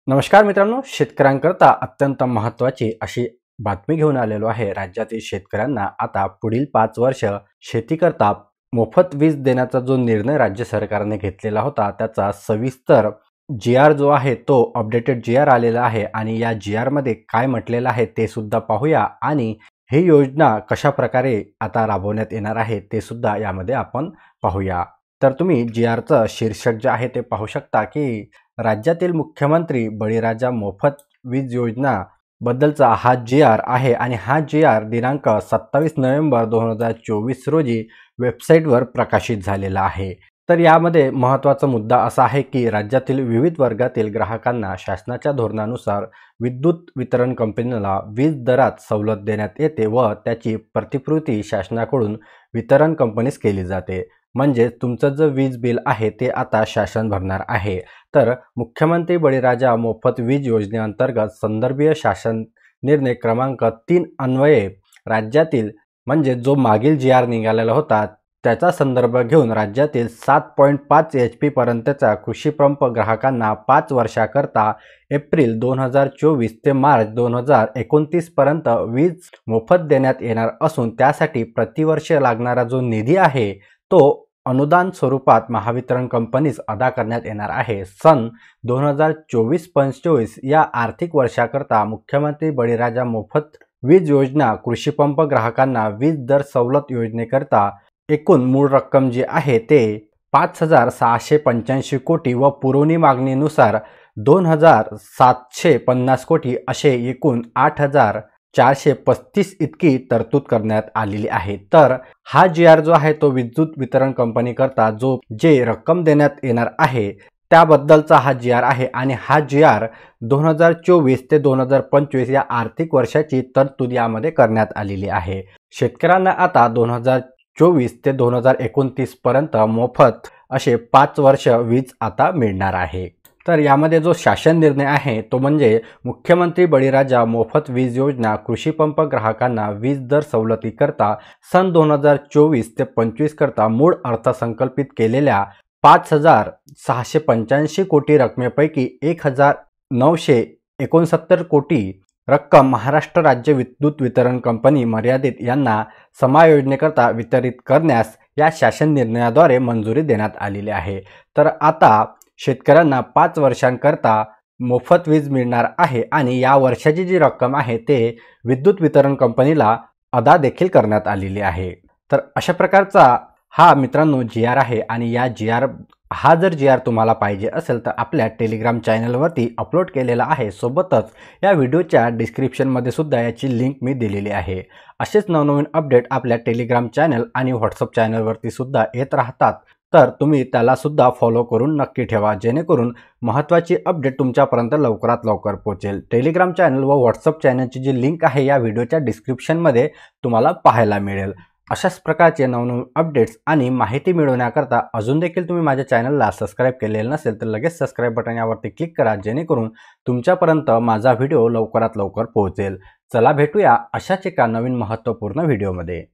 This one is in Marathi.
नमस्कार मित्रांनो, शेतकऱ्यांकरता अत्यंत महत्त्वाची अशी बातमी घेऊन आलेलो आहे। राज्यातील शेतकऱ्यांना आता पुढील 5 वर्ष शेतीकरता मोफत वीज देण्याचा जो निर्णय राज्य सरकारने घेतलेला होता, त्याचा सविस्तर जी-आर जो आहे तो अपडेटेड जी-आर आलेला आहे आणि या जी-आरमध्ये काय म्हटलेलं आहे ते सुद्धा पाहूया आणि ही योजना कशाप्रकारे आता राबवण्यात येणार आहे ते सुद्धा यामध्ये आपण पाहूया। तर तुम्ही जी-आरचं शीर्षक जे आहे ते पाहू शकता की राज्यातील मुख्यमंत्री बळीराजा मोफत वीज योजना बद्दलचा हा जी-आर आहे आणि हा जी-आर दिनांक 27 नोव्हेंबर 2024 रोजी वेबसाईटवर प्रकाशित झालेला आहे। तर यामध्ये महत्त्वाचा मुद्दा असा आहे की राज्यातील विविध वर्गातील ग्राहकांना शासनाच्या धोरणानुसार विद्युत वितरण कंपनीला वीज दरात सवलत देण्यात येते व त्याची प्रतिपूर्ती शासनाकडून वितरण कंपनीस केली जाते। म्हणजे तुमचं जे वीज बिल आहे ते आता शासन भरणार आहे। तर मुख्यमंत्री बळीराजा मोफत वीज योजनेअंतर्गत संदर्भीय शासन निर्णय क्रमांक 3 अन्वये राज्यातील म्हणजे जो मागील जी-आर निघालेला होता त्याचा संदर्भ घेऊन राज्यातील 7.5 HP पर्यंतच्या कृषी पंप ग्राहकांना 5 वर्षाकरता एप्रिल 2024 ते मार्च 2029 पर्यंत वीज मोफत देण्यात येणार असून त्यासाठी प्रतिवर्ष लागणारा जो निधी आहे तो अनुदान स्वरूपात महावितरण कंपनीस अदा करण्यात येणार आहे। सन 2024-25 या आर्थिक वर्षाकरता मुख्यमंत्री बळीराजा मोफत वीज योजना कृषी पंप ग्राहकांना वीज दर सवलत योजनेकरता एकूण मूळ रक्कम जी आहे ते 5,685 कोटी व पुरवणी मागणीनुसार 2,750 कोटी असे एकूण 8,435 इतकी तरतूद करण्यात आलेली आहे। तर हा जी-आर जो आहे तो विद्युत वितरण कंपनी करता जे रक्कम देण्यात येणार आहे त्याबद्दलचा हा जी-आर आहे आणि हा जी-आर 2024 ते 2025 या आर्थिक वर्षाची तरतूद यामध्ये करण्यात आलेली आहे। शेतकऱ्यांना आता 2024 ते 2029 पर्यंत मोफत असे 5 वर्ष वीज आता मिळणार आहे। तर यामध्ये जो शासन निर्णय आहे तो म्हणजे मुख्यमंत्री बळीराजा मोफत वीज योजना कृषी पंप ग्राहकांना वीज दर सवलतीकरता सन 2024 ते 25 करता मूळ अर्थसंकल्पित केलेल्या 5,685 कोटी रकमेपैकी 1,969 कोटी रक्कम महाराष्ट्र राज्य विद्युत वितरण कंपनी मर्यादित यांना समायोजनेकरता वितरित करण्यास या शासन निर्णयाद्वारे मंजुरी देण्यात आलेली आहे। तर आता शेतकऱ्यांना 5 वर्षांकरता मोफत वीज मिळणार आहे आणि या वर्षाची जी रक्कम आहे ते विद्युत वितरण कंपनीला अदा देखील करण्यात आलेली आहे। तर अशा प्रकारचा हा मित्रांनो जी-आर आहे आणि या जी-आर तुम्हाला पाहिजे असेल तर आपल्या टेलिग्राम चॅनलवरती अपलोड केलेला आहे। सोबतच या व्हिडिओच्या डिस्क्रिप्शनमध्ये सुद्धा याची लिंक मी दिलेली आहे। असेच नवनवीन अपडेट आपल्या टेलिग्राम चॅनल आणि व्हॉट्सअप चॅनलवरती सुद्धा येत राहतात, तर तुम्ही त्याला सुद्धा फॉलो करून नक्की ठेवा, जेणेकरून महत्त्वाची अपडेट तुमच्यापर्यंत लवकरात लवकर पोहोचेल। टेलिग्राम चॅनल व व्हॉट्सअप चॅनलची जी लिंक आहे या व्हिडिओच्या डिस्क्रिप्शनमध्ये तुम्हाला पाहायला मिळेल। अशाच प्रकारचे नवनवीन अपडेट्स आणि माहिती मिळवण्याकरता अजून देखील तुम्ही माझ्या चॅनलला सबस्क्राईब केलेलं नसेल तर लगेच सबस्क्राईब बटन यावरती क्लिक करा, जेणेकरून तुमच्यापर्यंत माझा व्हिडिओ लवकरात लवकर पोहोचेल। चला भेटूया अशाच एका नवीन महत्त्वपूर्ण व्हिडिओमध्ये।